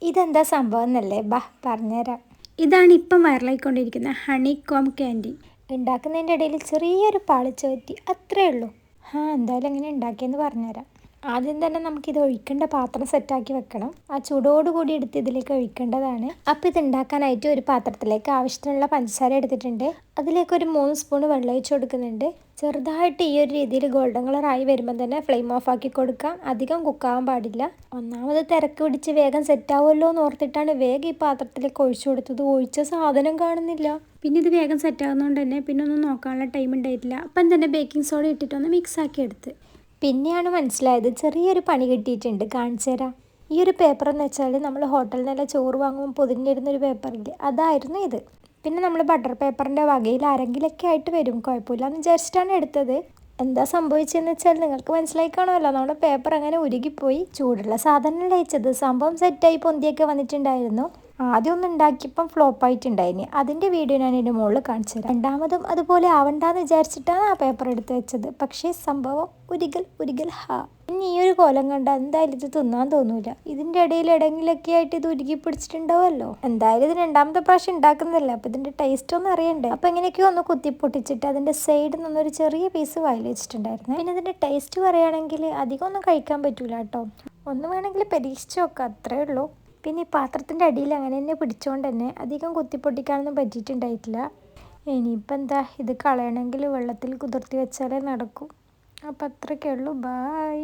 ഇതെന്താ സംഭവം എന്നല്ലേ പറഞ്ഞുതരാം. ഇതാണ് ഇപ്പം വൈറലായിക്കൊണ്ടിരിക്കുന്ന ഹണി കോം ക്യാൻഡി. ഉണ്ടാക്കുന്നതിൻ്റെ ഇടയിൽ ചെറിയൊരു പാളിച്ച പറ്റി, അത്രേ ഉള്ളൂ. എന്തായാലും എങ്ങനെ ഉണ്ടാക്കിയെന്ന് പറഞ്ഞുതരാം. ആദ്യം തന്നെ നമുക്കിത് ഒഴിക്കേണ്ട പാത്രം സെറ്റാക്കി വെക്കണം. ആ ചൂടോടുകൂടി എടുത്ത് ഇതിലേക്ക് ഒഴിക്കേണ്ടതാണ്. അപ്പോൾ ഇത് ഉണ്ടാക്കാനായിട്ട് ഒരു പാത്രത്തിലേക്ക് ആവശ്യത്തിനുള്ള പഞ്ചസാര എടുത്തിട്ടുണ്ട്. അതിലേക്ക് ഒരു 3 സ്പൂൺ വെള്ളം ഒഴിച്ച് കൊടുക്കുന്നുണ്ട്. ചെറുതായിട്ട് ഈ ഒരു രീതിയിൽ ഗോൾഡൻ കളറായി വരുമ്പോൾ തന്നെ ഫ്ലെയിം ഓഫ് ആക്കി കൊടുക്കാം. അധികം കുക്കാവാൻ പാടില്ല. ഒന്നാമത് തിരക്ക് പിടിച്ച് വേഗം സെറ്റാവുമല്ലോ എന്ന് ഓർത്തിട്ടാണ് വേഗം ഈ പാത്രത്തിലേക്ക് ഒഴിച്ചു കൊടുത്തത്. ഒഴിച്ച സാധനം കാണുന്നില്ല. പിന്നെ ഇത് വേഗം സെറ്റാകുന്നതുകൊണ്ട് തന്നെ പിന്നെ ഒന്നും നോക്കാനുള്ള ടൈം ഉണ്ടായിട്ടില്ല. അപ്പം തന്നെ ബേക്കിംഗ് സോഡ ഇട്ടിട്ടൊന്ന് മിക്സ് ആക്കി എടുത്ത്. പിന്നെയാണ് മനസ്സിലായത് ചെറിയൊരു പണി കിട്ടിയിട്ടുണ്ട്. കാണിച്ചു തരാം. ഈ ഒരു പേപ്പർ എന്ന് വെച്ചാൽ നമ്മൾ ഹോട്ടലിൽ നിന്നെല്ലാം ചോറ് വാങ്ങുമ്പോൾ പൊതിഞ്ഞിരുന്നൊരു പേപ്പറില്ലേ, അതായിരുന്നു ഇത്. പിന്നെ നമ്മൾ ബട്ടർ പേപ്പറിൻ്റെ വകയിൽ ആരെങ്കിലൊക്കെ ആയിട്ട് വരും, കുഴപ്പമില്ല എന്ന് വിചാരിച്ചിട്ടാണ് എടുത്തത്. എന്താ സംഭവിച്ചതെന്ന് വെച്ചാൽ നിങ്ങൾക്ക് മനസ്സിലായി കാണുമല്ലോ, നമ്മുടെ പേപ്പർ അങ്ങനെ ഉരുകിപ്പോയി. ചൂടുള്ള സാധനം ലയിച്ചത് സംഭവം സെറ്റായി പൊന്തിയൊക്കെ വന്നിട്ടുണ്ടായിരുന്നു. ആദ്യം ഒന്ന് ഉണ്ടാക്കിയപ്പം ഫ്ലോപ്പായിട്ടുണ്ടായിന്. അതിൻ്റെ വീഡിയോ ഞാൻ ഇതിൻ്റെ മുകളിൽ കാണിച്ചു തരാം. രണ്ടാമതും അതുപോലെ ആവണ്ടെന്ന് വിചാരിച്ചിട്ടാണ് ആ പേപ്പർ എടുത്ത് വെച്ചത്. പക്ഷേ സംഭവം ഉരുകൽ ഇനി ഈ ഒരു കോലം കണ്ട എന്തായാലും ഇത് തിന്നാൻ തോന്നൂല. ഇതിൻ്റെ ഇടയിൽ എവിടെയെങ്കിലൊക്കെ ആയിട്ട് ഇത് ഉരുകി പിടിച്ചിട്ടുണ്ടാവുമല്ലോ. എന്തായാലും ഇത് രണ്ടാമത്തെ പ്രാവശ്യം ഉണ്ടാക്കുന്നില്ല, അപ്പോൾ ഇതിൻ്റെ ടേസ്റ്റ് ഒന്നും അറിയണ്ടേ. അപ്പോൾ എങ്ങനെയൊക്കെയോ ഒന്ന് കുത്തി പൊട്ടിച്ചിട്ട് അതിൻ്റെ സൈഡിൽ നിന്നൊരു ചെറിയ പീസ് വായിൽ വെച്ചിട്ടുണ്ടായിരുന്നു. പിന്നെ ഇതിൻ്റെ ടേസ്റ്റ് പറയുകയാണെങ്കിൽ അധികം ഒന്നും കഴിക്കാൻ പറ്റൂല കേട്ടോ. ഒന്ന് വേണമെങ്കിൽ പരീക്ഷിച്ച് നോക്കാം, അത്രേ ഉള്ളൂ. പിന്നെ ഈ പാത്രത്തിൻ്റെ അടിയിൽ അങ്ങനെ തന്നെ പിടിച്ചുകൊണ്ട് തന്നെ അധികം കുത്തിപ്പൊട്ടിക്കാനൊന്നും പറ്റിയിട്ടുണ്ടായിട്ടില്ല. ഇനിയിപ്പോൾ എന്താ, ഇത് കളയണമെങ്കിൽ വെള്ളത്തിൽ കുതിർത്തി വെച്ചാലേ നടക്കൂ. അപ്പോൾ അത്രയൊക്കെ ഉള്ളൂ. ബായ്.